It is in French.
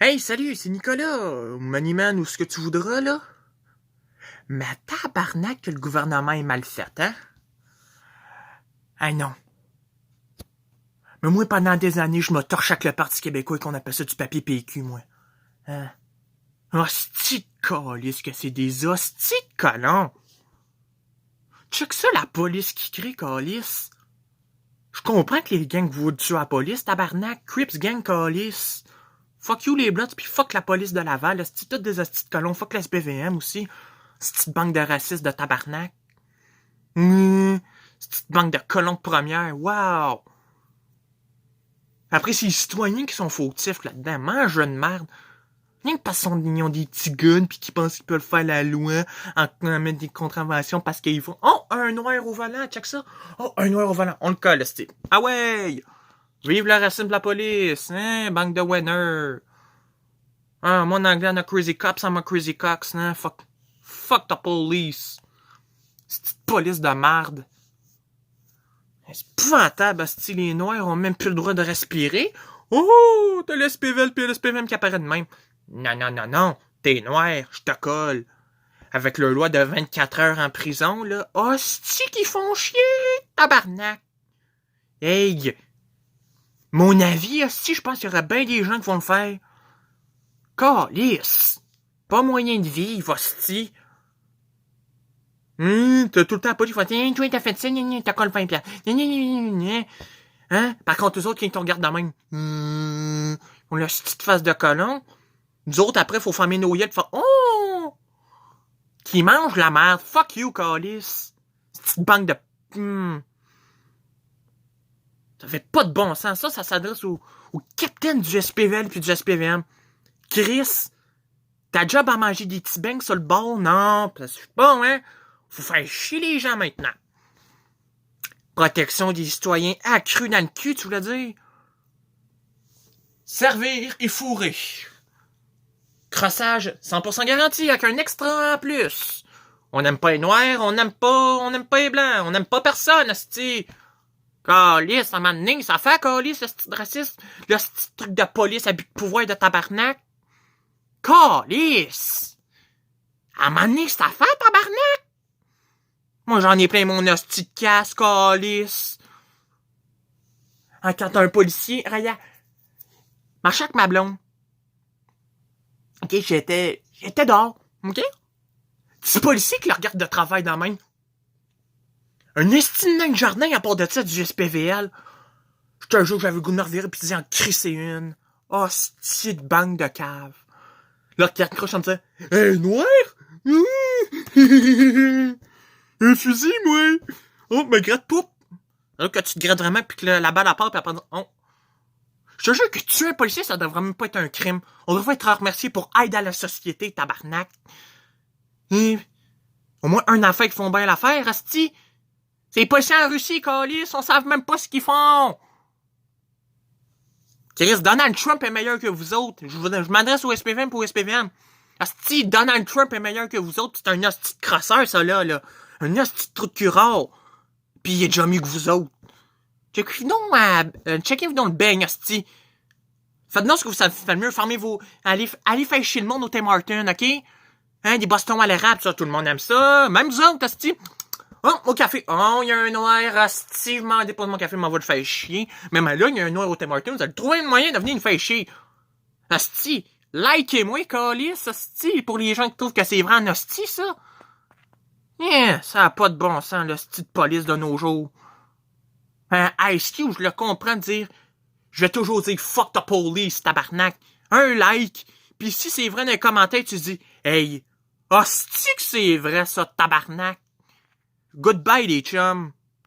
Hey, salut, c'est Nicolas, Moneyman ou ce que tu voudras, là. Mais tabarnak que le gouvernement est mal fait, hein? Ah non. Mais moi, pendant des années, je me torche avec le Parti québécois et qu'on appelle ça du papier PQ, moi. Hein? Hostie de calice que c'est des hosties de colons. Check ça, la police qui crie, calice. Je comprends que les gangs vous tuent à la police, tabarnak. Crips gang, calice. Fuck you les Bloods, pis fuck la police de Laval, c'est toutes des hosties de colons. Fuck la SPVM aussi. Cette banque de racistes de tabarnak. Cette banque de colons de première. Wow! Après, c'est les citoyens qui sont fautifs là-dedans. Mange de merde. Rien que parce qu'ils ont des petits guns pis qu'ils pensent qu'ils peuvent faire la loi en mettre des contraventions parce qu'ils font oh, un noir au volant, check ça. Oh, un noir au volant. On le colle, c'est. Ah ouais! Vive le racisme de la police, hein? Banque de winners. Ah, mon anglais, on a crazy cops, I'm a crazy cops, hein? Fuck the police. Cette police de merde. C'est épouvantable, hostie, les Noirs ont même plus le droit de respirer. Oh, t'as l'SPVL pis l'SPVM qui apparaît de même. Non, non, non, non, t'es noir, je te colle. Avec leur loi de 24 heures en prison, là. Hostie qu'ils font chier, tabarnak. Hey, mon avis, hostie, je pense qu'il y aura bien des gens qui vont le faire. Calice. Pas moyen de vivre, hostie. T'as tout le temps pas dit, toi, t'as fait ça, t'as collé 20 piastres. Hein? Par contre, eux autres, quand ils te regardent de même, on a une petite face de colon. Nous autres, après, faut fermer nos yeux et faire, oh! Qui mange la merde. Fuck you, calice. Petite banque de, Ça fait pas de bon sens. Ça s'adresse au capitaine du SPVL puis du SPVM. Chris, ta job à manger des petits beignes sur le bord? Non, c'est bon, hein? Faut faire chier les gens maintenant. Protection des citoyens accrue dans le cul, tu voulais dire? Servir et fourrer. Crossage 100% garanti avec un extra en plus. On n'aime pas les noirs, on n'aime pas les blancs, on n'aime pas personne, esti. Calice, à un moment donné, ça fait calice, ce petit raciste. Le petit truc de police, abus de pouvoir de tabarnak. Calice! À un moment donné, ça fait tabarnak. Moi, j'en ai plein mon hostie de casse, calice. Quand t'as un policier, regarde, marchais avec ma blonde. Ok, j'étais dehors, ok? C'est policier qui le regarde de travail dans la main. Un estimant de jardin à part de ça du SPVL. Je te jure que j'avais le goût de me revirer pis d'y en crisser une. Oh, c'est de banque de cave. Là, qui accroche en disant, hey, noir? Un fusil, moi! Oh, me gratte pas! Alors que tu te grattes vraiment pis que la balle à part pis après, oh. Je te jure que tuer un policier, ça devrait même pas être un crime. On devrait être remercié pour aider à la société, tabarnak. Et, au moins un affaire qui font bien l'affaire, asti. C'est les policiers en Russie, calice, on savent même pas ce qu'ils font. Chris, Donald Trump est meilleur que vous autres. Je m'adresse au SPVM pour SPVM. Asti, Donald Trump est meilleur que vous autres. C'est un asti de crosseur, ça, là. Un asti de trou de curare. Pis il est déjà mieux que vous autres. Checkez-vous donc le beigne, asti. Faites-nous ce que vous savez faire mieux. Fermez vos... Allez faire chier le monde au Tim Hortons, ok? Hein, des bostons à l'érable, ça, tout le monde aime ça. Même vous autres, asti. Oh, mon café. Oh, il y a un noir, asti. Je m'en dépose mon café, je m'en va le faire chier. Même là, il y a un noir au Tim Hortons. Vous allez trouver un moyen de venir me faire chier. Asti. Likez-moi, calice, asti. Pour les gens qui trouvent que c'est vrai en asti, ça. Yeah, ça a pas de bon sens, l'hostie de police de nos jours. Ice Cube, je le comprends de dire, je vais toujours dire fuck the police, tabarnak. Un like, pis si c'est vrai dans les commentaires, tu dis, hey, hostie que c'est vrai ça, tabarnak. Goodbye les chums.